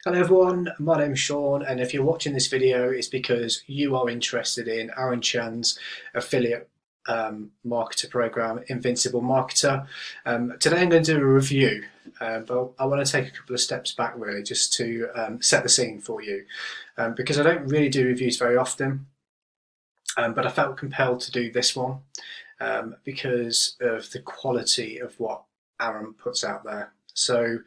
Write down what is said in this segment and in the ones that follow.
Hello everyone, my name's Sean, and if you're watching this video it's because you are interested in Aaron Chan's affiliate marketer program, Invincible Marketer. Today I'm going to do a review, but I want to take a couple of steps back really just to set the scene for you, because I don't really do reviews very often, but I felt compelled to do this one because of the quality of what Aaron puts out there. So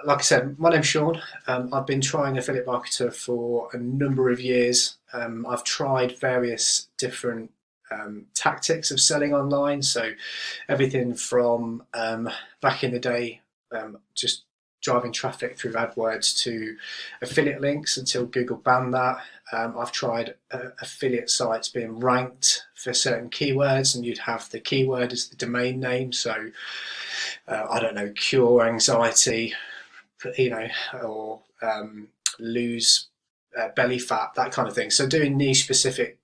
like I said, my name's Sean. I've been trying affiliate marketer for a number of years. I've tried various different tactics of selling online. So everything from back in the day, just driving traffic through AdWords to affiliate links until Google banned that. I've tried affiliate sites being ranked for certain keywords, and you'd have the keyword as the domain name. So I don't know, cure anxiety, or lose belly fat, that kind of thing. So doing niche specific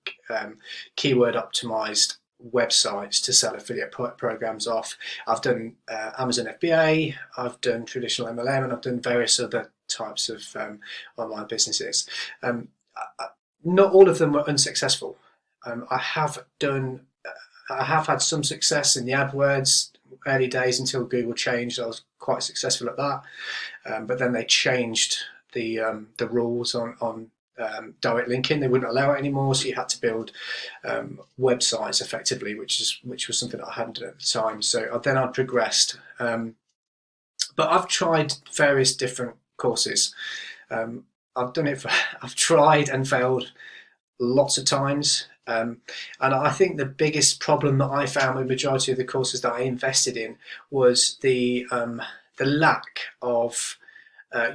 keyword optimized websites to sell affiliate programs off. I've done Amazon FBA, I've done traditional MLM, and I've done various other types of online businesses. Not all of them were unsuccessful. I have had some success in the AdWords early days until Google changed. I was quite successful at that, but then they changed the rules on direct linking. They wouldn't allow it anymore, so you had to build websites effectively, which was something that I hadn't done at the time. So then I progressed, but I've tried various different courses. I've tried and failed lots of times. And I think the biggest problem that I found with the majority of the courses that I invested in was the lack of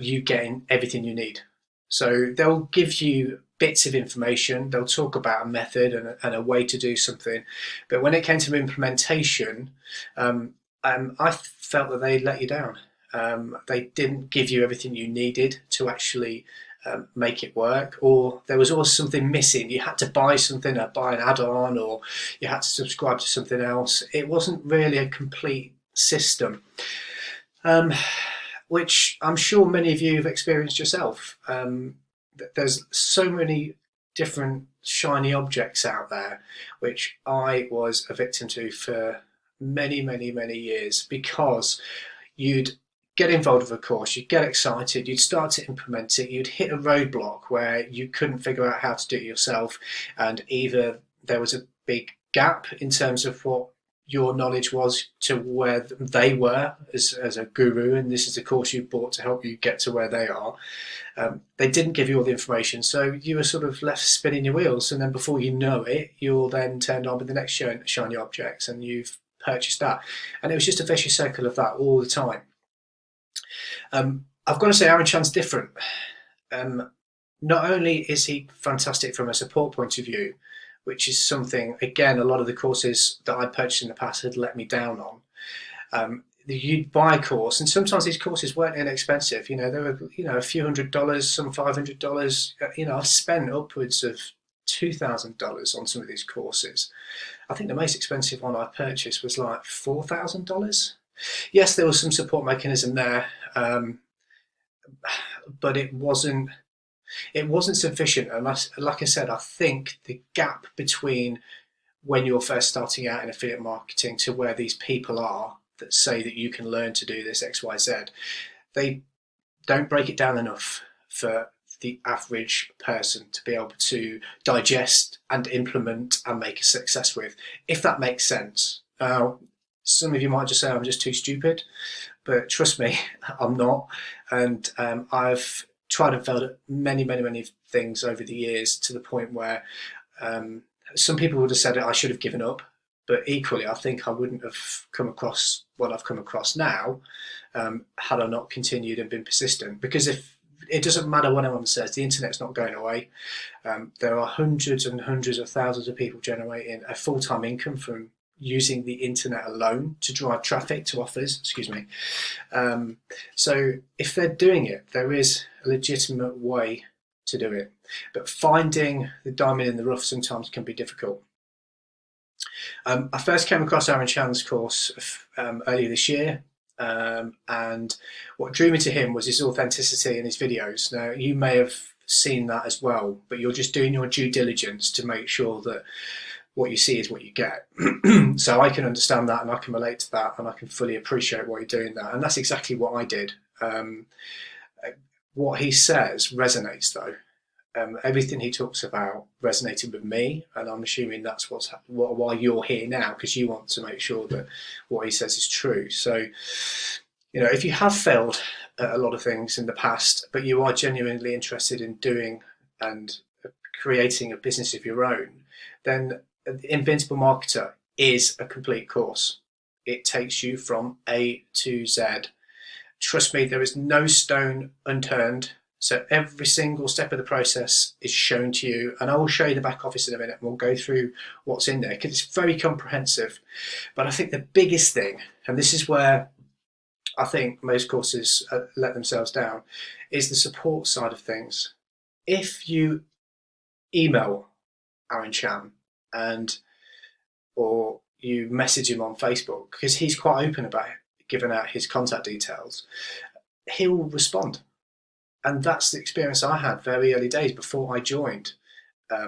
you getting everything you need. So they'll give you bits of information, they'll talk about a method and a way to do something, but when it came to implementation, I felt that they let you down. They didn't give you everything you needed to actually make it work, or there was always something missing. You had to buy something, or buy an add-on, or you had to subscribe to something else. It wasn't really a complete system, which I'm sure many of you have experienced yourself. There's so many different shiny objects out there, which I was a victim to for many years, because you'd get involved with a course, you'd get excited, you'd start to implement it, you'd hit a roadblock where you couldn't figure out how to do it yourself, and either there was a big gap in terms of what your knowledge was to where they were as a guru, and this is the course you bought to help you get to where they are. They didn't give you all the information, so you were sort of left spinning your wheels, and then before you know it, you're then turned on with the next shiny objects, and you've purchased that. And it was just a vicious circle of that all the time. I've got to say, Aaron Chan's different. Not only is he fantastic from a support point of view, which is something, again, a lot of the courses that I purchased in the past had let me down on. You'd buy a course, and sometimes these courses weren't inexpensive. They were, a few $100s, some $500. I've spent upwards of $2,000 on some of these courses. I think the most expensive one I purchased was like $4,000. Yes, there was some support mechanism there, but it wasn't sufficient. And like I said, I think the gap between when you're first starting out in affiliate marketing to where these people are that say that you can learn to do this X, Y, Z, they don't break it down enough for the average person to be able to digest and implement and make a success with, if that makes sense. Some of you might just say I'm just too stupid, but trust me, I'm not. And I've tried and failed at many things over the years, to the point where some people would have said I should have given up, but equally I think I wouldn't have come across what I've come across now had I not continued and been persistent. Because if it doesn't matter what anyone says, the internet's not going away. There are hundreds and hundreds of thousands of people generating a full-time income from using the internet alone to drive traffic to offers, so if they're doing it, there is a legitimate way to do it, but finding the diamond in the rough sometimes can be difficult. I first came across Aaron Chan's course earlier this year. And what drew me to him was his authenticity in his videos. Now, you may have seen that as well, but you're just doing your due diligence to make sure that what you see is what you get. So I can understand that, and I can relate to that, and I can fully appreciate why you're doing that. And that's exactly what I did. What he says resonates, though. Everything he talks about resonated with me, and I'm assuming that's why you're here now, because you want to make sure that what he says is true. So, if you have failed at a lot of things in the past, but you are genuinely interested in doing and creating a business of your own, then Invincible Marketer is a complete course. It takes you from A to Z. Trust me, there is no stone unturned. So every single step of the process is shown to you, and I will show you the back office in a minute, and we'll go through what's in there because it's very comprehensive. But I think the biggest thing, and this is where I think most courses let themselves down, is the support side of things. If you email Aaron Chan or you message him on Facebook, because he's quite open about giving out his contact details, he'll respond. And that's the experience I had very early days before I joined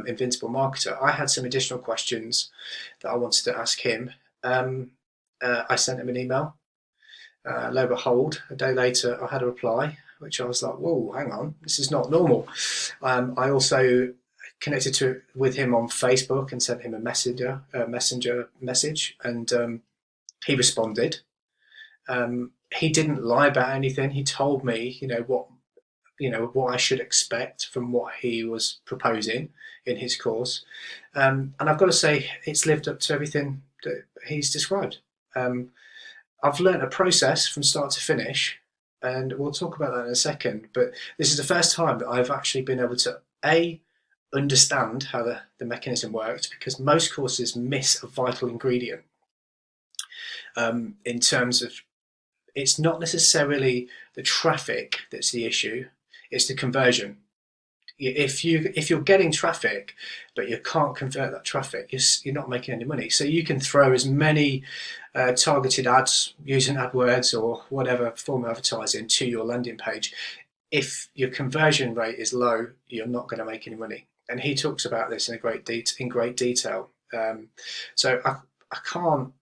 Invincible Marketer. I had some additional questions that I wanted to ask him. I sent him an email. Lo and behold, a day later, I had a reply, which I was like, whoa, hang on, this is not normal. I also connected with him on Facebook and sent him a messenger message, and he responded. He didn't lie about anything. He told me, what I should expect from what he was proposing in his course. And I've got to say, it's lived up to everything that he's described. I've learned a process from start to finish, and we'll talk about that in a second. But this is the first time that I've actually been able to, understand how the mechanism works, because most courses miss a vital ingredient in terms of, it's not necessarily the traffic that's the issue, it's the conversion. If you're getting traffic but you can't convert that traffic, you're not making any money. So you can throw as many targeted ads using AdWords or whatever form of advertising to your landing page. If your conversion rate is low, you're not going to make any money. And he talks about this in great detail. So I can't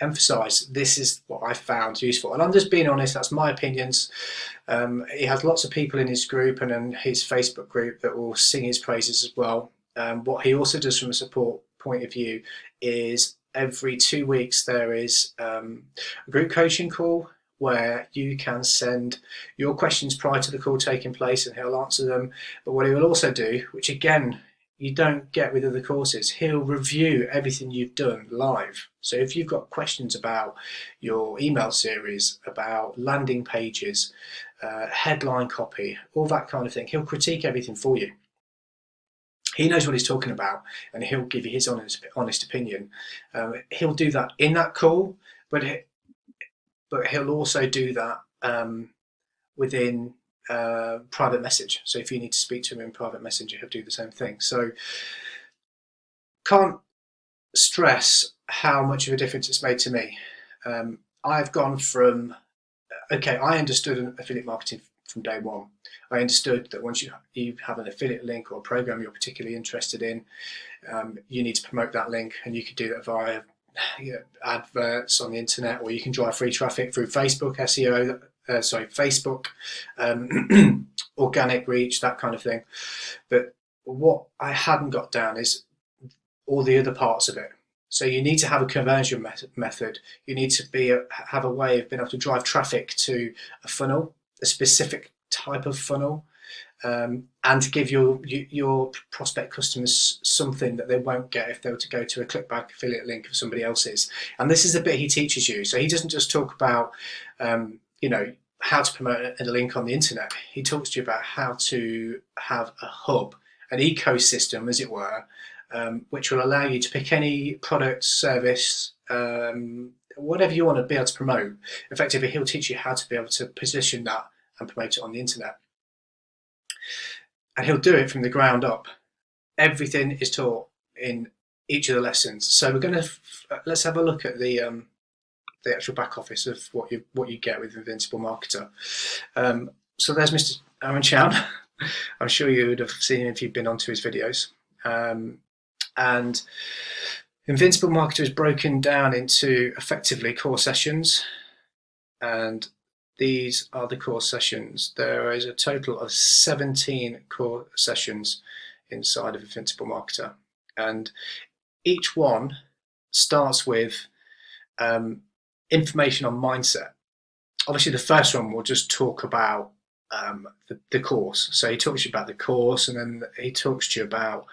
emphasize, this is what I found useful, and I'm just being honest, that's my opinions. He has lots of people in his group and in his Facebook group that will sing his praises as well. What he also does from a support point of view is every 2 weeks there is a group coaching call where you can send your questions prior to the call taking place, and he'll answer them. But what he will also do, which again you don't get with other courses, he'll review everything you've done live. So if you've got questions about your email series, about landing pages, headline copy, all that kind of thing, he'll critique everything for you. He knows what he's talking about, and he'll give you his honest opinion. He'll do that in that call, but he'll also do that within private message. So if you need to speak to him in private messenger, he'll do the same thing. So can't stress how much of a difference it's made to me. I've gone from, I understood affiliate marketing from day one. I understood that once you have an affiliate link or a program you're particularly interested in, you need to promote that link, and you can do that via adverts on the internet, or you can drive free traffic through Facebook SEO, Facebook, organic reach, that kind of thing. But what I hadn't got down is all the other parts of it. So you need to have a conversion method. You need to have a way of being able to drive traffic to a funnel, a specific type of funnel, and give your prospect customers something that they won't get if they were to go to a clickback affiliate link of somebody else's. And this is the bit he teaches you. So he doesn't just talk about how to promote a link on the internet. He talks to you about how to have a hub, an ecosystem, as it were, which will allow you to pick any product, service, whatever you want to be able to promote. Effectively, he'll teach you how to be able to position that and promote it on the internet. And he'll do it from the ground up. Everything is taught in each of the lessons. So we're going to let's have a look at the the actual back office of what you get with Invincible Marketer. So there's Mr. Aaron Chan. I'm sure you would have seen him if you've been onto his videos. And Invincible Marketer is broken down into effectively core sessions, and these are the core sessions. There is a total of 17 core sessions inside of Invincible Marketer, and each one starts with information on mindset. Obviously, the first one will just talk about the course. So he talks to you about the course, and then he talks to you about,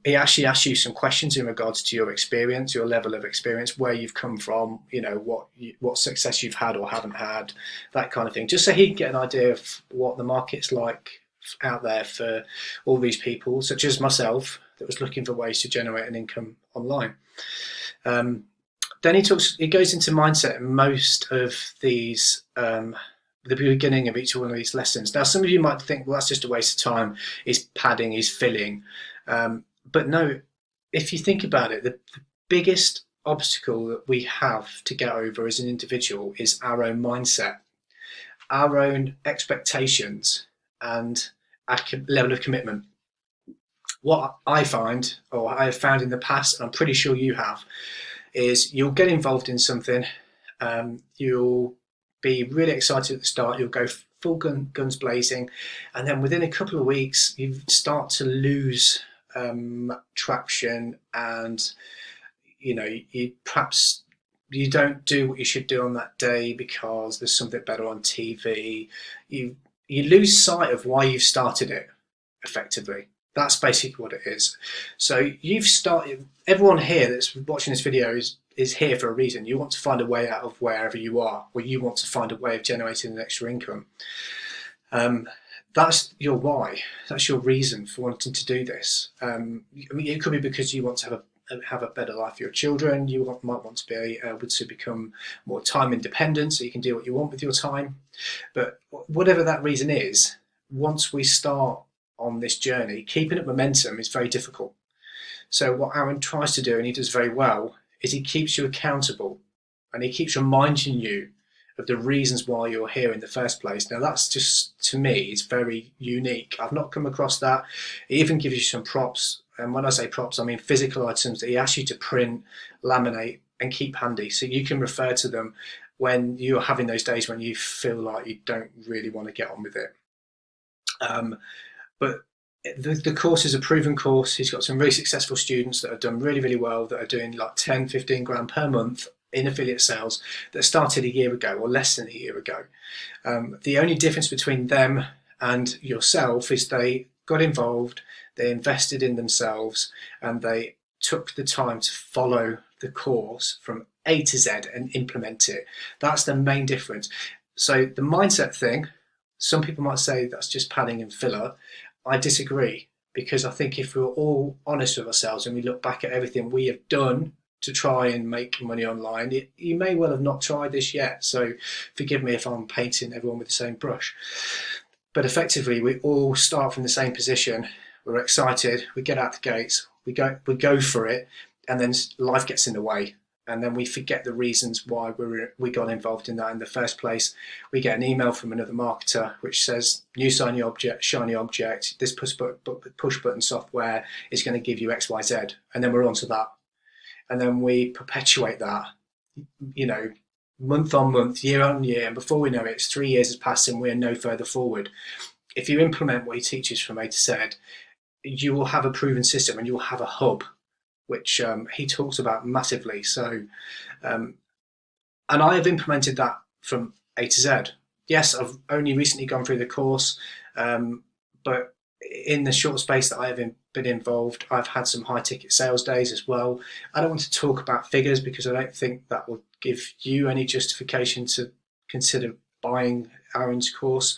he actually asks you some questions in regards to your experience, your level of experience, where you've come from, what success you've had or haven't had, that kind of thing, just so he can get an idea of what the market's like out there for all these people, such as myself, that was looking for ways to generate an income online. Then he goes into mindset in most of these, the beginning of each one of these lessons. Now, some of you might think, well, that's just a waste of time. He's padding, he's filling. But no, if you think about it, the biggest obstacle that we have to get over as an individual is our own mindset, our own expectations, and our level of commitment. What I find, or I have found in the past, and I'm pretty sure you have, is you'll get involved in something, you'll be really excited at the start, you'll go full guns blazing, and then within a couple of weeks you start to lose traction, and perhaps you don't do what you should do on that day because there's something better on TV. You lose sight of why you've started it, effectively. That's basically what it is. So you've started, everyone here that's watching this video is here for a reason. You want to find a way out of wherever you are, or you want to find a way of generating an extra income. That's your why. That's your reason for wanting to do this. It could be because you want to have a better life for your children. You might want to be able to become more time independent, so you can do what you want with your time. But whatever that reason is, once we start on this journey, keeping up momentum is very difficult. So what Aaron tries to do, and he does very well, is he keeps you accountable, and he keeps reminding you of the reasons why you're here in the first place. Now that's just, to me, it's very unique. I've not come across that. He even gives you some props, and when I say props, I mean physical items that he asks you to print, laminate, and keep handy, so you can refer to them when you're having those days when you feel like you don't really want to get on with it. But the course is a proven course. He's got some really successful students that have done really, really well, that are doing like 10, 15 grand per month in affiliate sales, that started a year ago or less than a year ago. The only difference between them and yourself is they got involved, they invested in themselves, and they took the time to follow the course from A to Z and implement it. That's the main difference. So the mindset thing, some people might say that's just padding and filler. I disagree, because I think if we're all honest with ourselves and we look back at everything we have done to try and make money online, you may well have not tried this yet. So forgive me if I'm painting everyone with the same brush. But effectively, we all start from the same position. We're excited, we get out the gates, we go for it, and then life gets in the way. And then we forget the reasons why we got involved in that in the first place. We get an email from another marketer which says, new shiny object, this push button software is going to give you X, Y, Z. And then we're on to that. And then we perpetuate that, month on month, year on year. And before we know it, it's 3 years has passed and we're no further forward. If you implement what he teaches from A to Z, you will have a proven system and you'll have a hub, which he talks about massively. So, and I have implemented that from A to Z. Yes, I've only recently gone through the course, but in the short space that I have been involved, I've had some high ticket sales days as well. I don't want to talk about figures because I don't think that will give you any justification to consider buying Aaron's course.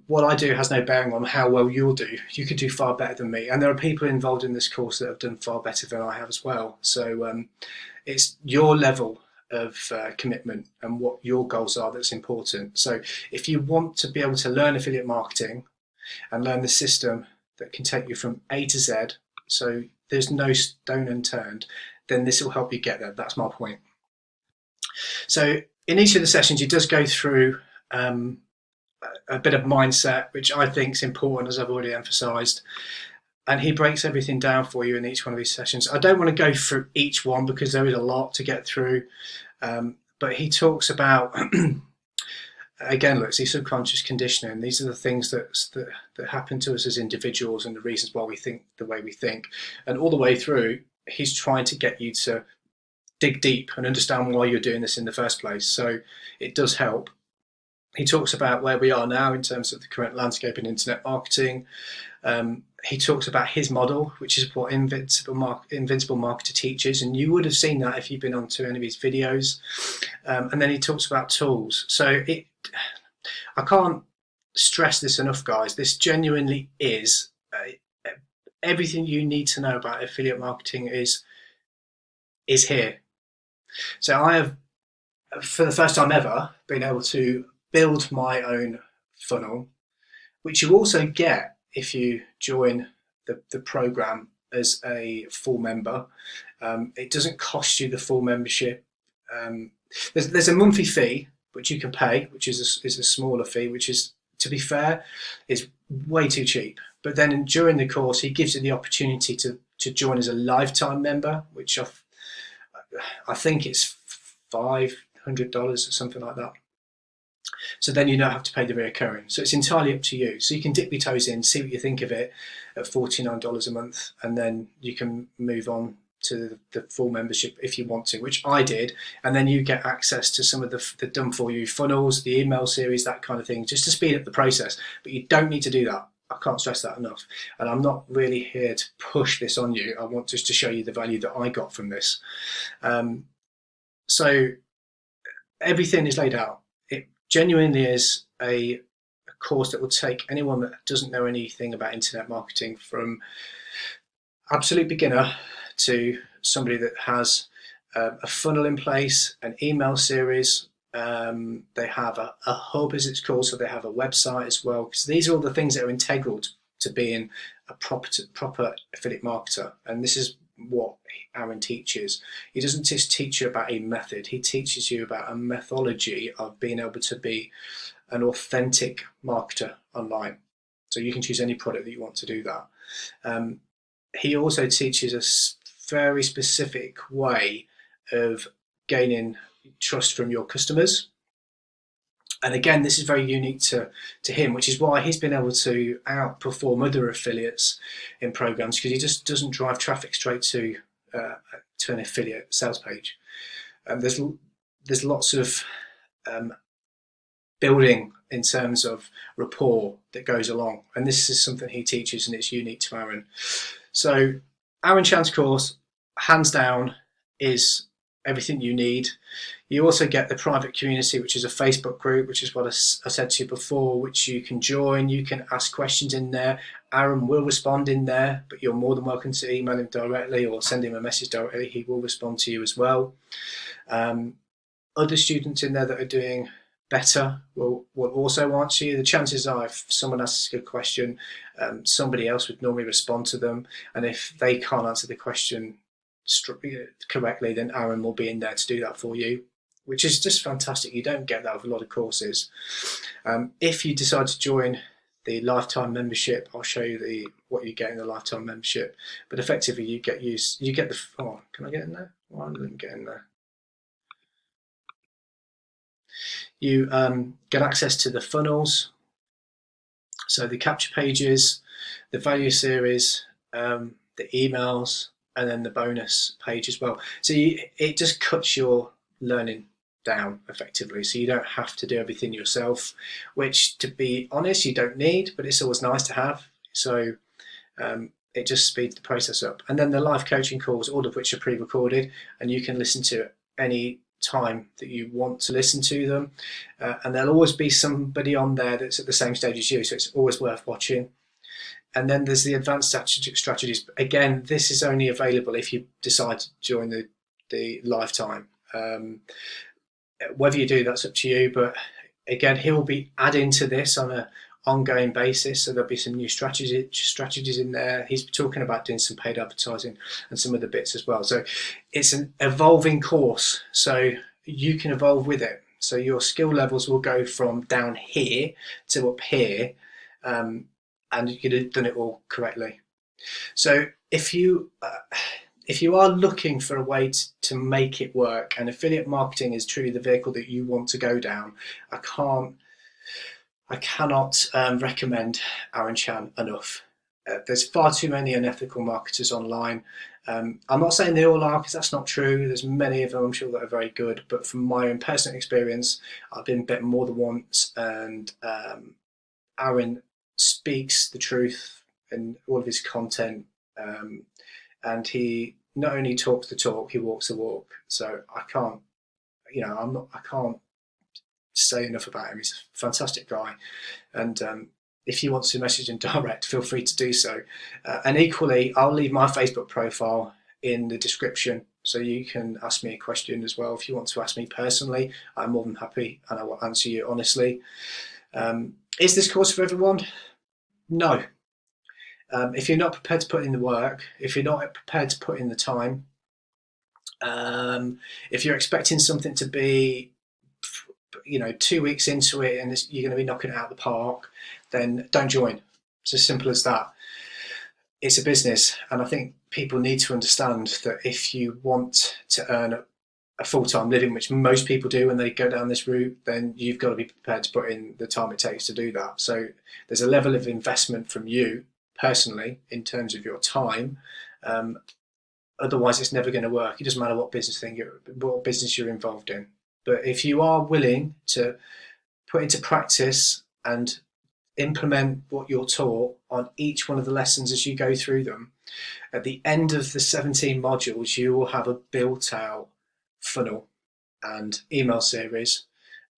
What I do has no bearing on how well you'll do. You could do far better than me, and there are people involved in this course that have done far better than I have as well. So it's your level of commitment and what your goals are that's important. So if you want to be able to learn affiliate marketing and learn the system that can take you from A to Z, so there's no stone unturned, then this will help you get there. That's my point. So in each of the sessions, he does go through a bit of mindset, which I think is important, as I've already emphasised. And he breaks everything down for you in each one of these sessions. I don't want to go through each one because there is a lot to get through. But he talks about, again, look, see, subconscious conditioning. These are the things that happen to us as individuals and the reasons why we think the way we think. And all the way through, he's trying to get you to dig deep and understand why you're doing this in the first place. So it does help. He talks about where we are now in terms of the current landscape in internet marketing. He talks about his model, which is what Invincible Marketer teaches, and you would have seen that if you've been onto any of his videos. And then he talks about tools. So I can't stress this enough, guys. This genuinely is everything you need to know about affiliate marketing is here. So I have, for the first time ever, been able to build my own funnel, which you also get if you join the program as a full member. It doesn't cost you the full membership. There's a monthly fee which you can pay, which is a smaller fee, which is, to be fair, is way too cheap. But then during the course, he gives you the opportunity to join as a lifetime member, which I think it's $500 or something like that. So then you don't have to pay the reoccurring. So it's entirely up to you. So you can dip your toes in, see what you think of it at $49 a month, and then you can move on to the full membership if you want to, which I did. And then you get access to some of the done for you funnels, the email series, that kind of thing, just to speed up the process. But you don't need to do that. I can't stress that enough. And I'm not really here to push this on you. I want just to show you the value that I got from this. So everything is laid out. It genuinely is a course that will take anyone that doesn't know anything about internet marketing from absolute beginner to somebody that has a funnel in place, an email series. They have a hub, as it's called, so they have a website as well, because these are all the things that are integral to being a proper affiliate marketer. And this is what Aaron teaches. He doesn't just teach you about a method, he teaches you about a methodology of being able to be an authentic marketer online. So you can choose any product that you want to do that. He also teaches a very specific way of gaining trust from your customers. And again, this is very unique to him, which is why he's been able to outperform other affiliates in programs, because he just doesn't drive traffic straight to an affiliate sales page. There's lots of building in terms of rapport that goes along, and this is something he teaches, and it's unique to Aaron. So Aaron Chan's course, hands down, is everything you need. You also get the private community, which is a Facebook group, which is what I said to you before, which you can join. You can ask questions in there. Aaron will respond in there, but you're more than welcome to email him directly or send him a message directly. He will respond to you as well. Other students in there that are doing better will also answer you. The chances are, if someone asks a question, somebody else would normally respond to them. And if they can't answer the question correctly, then Aaron will be in there to do that for you, which is just fantastic. You don't get that with a lot of courses. If you decide to join the lifetime membership, I'll show you what you get in the lifetime membership. But effectively, you get the. Oh, can I get in there? Why didn't I get in there? You get access to the funnels, so the capture pages, the value series, the emails, and then the bonus page as well. So it just cuts your learning down effectively, so you don't have to do everything yourself, which, to be honest, you don't need, but it's always nice to have. So it just speeds the process up. And then the live coaching calls, all of which are pre-recorded, and you can listen to any time that you want to listen to them, and there'll always be somebody on there that's at the same stage as you, so it's always worth watching. And then there's the advanced strategies. Again, this is only available if you decide to join the lifetime. Whether you do, that's up to you, but again, he'll be adding to this on an ongoing basis, so there'll be some new strategies in there. He's talking about doing some paid advertising and some other bits as well. So it's an evolving course. So you can evolve with it. So your skill levels will go from down here to up here, and you've done it all correctly. So if you are looking for a way to make it work, and affiliate marketing is truly the vehicle that you want to go down, I cannot recommend Aaron Chan enough. There's far too many unethical marketers online. I'm not saying they all are, because that's not true. There's many of them, I'm sure, that are very good. But from my own personal experience, I've been bitten more than once, and Aaron speaks the truth in all of his content, and he not only talks the talk, he walks the walk. So I can't, I can't say enough about him. He's a fantastic guy, and if you want to message him direct, feel free to do so. And equally, I'll leave my Facebook profile in the description, so you can ask me a question as well. If you want to ask me personally, I'm more than happy, and I will answer you honestly. Is this course for everyone? No. If you're not prepared to put in the work, if you're not prepared to put in the time, if you're expecting something to be 2 weeks into it and you're going to be knocking it out of the park, then don't join. It's as simple as that. It's a business, and I think people need to understand that if you want to earn a full-time living, which most people do when they go down this route, then you've got to be prepared to put in the time it takes to do that. So there's a level of investment from you personally in terms of your time. Otherwise, it's never going to work. It doesn't matter what business you're involved in. But if you are willing to put into practice and implement what you're taught on each one of the lessons as you go through them, at the end of the 17 modules, you will have a built out funnel and email series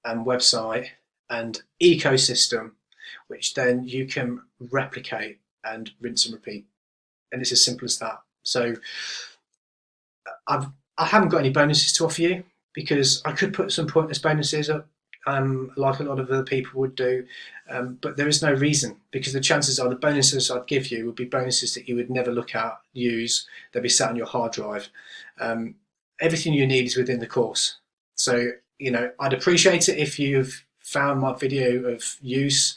and website and ecosystem, which then you can replicate and rinse and repeat. And it's as simple as that. So I haven't got any bonuses to offer you, because I could put some pointless bonuses up, like a lot of other people would do, but there is no reason, because the chances are the bonuses I'd give you would be bonuses that you would never look at, use. They'd be sat on your hard drive. Everything you need is within the course. So, I'd appreciate it if you've found my video of use.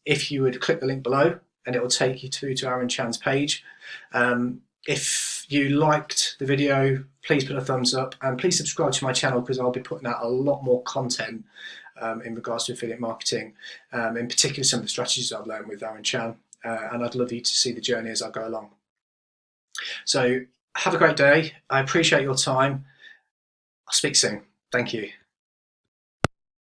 If you would click the link below, and it will take you through to Aaron Chan's page. If you liked the video, please put a thumbs up, and please subscribe to my channel, because I'll be putting out a lot more content in regards to affiliate marketing, in particular some of the strategies I've learned with Aaron Chan, and I'd love you to see the journey as I go along. So have a great day. I appreciate your time. I'll speak soon. Thank you.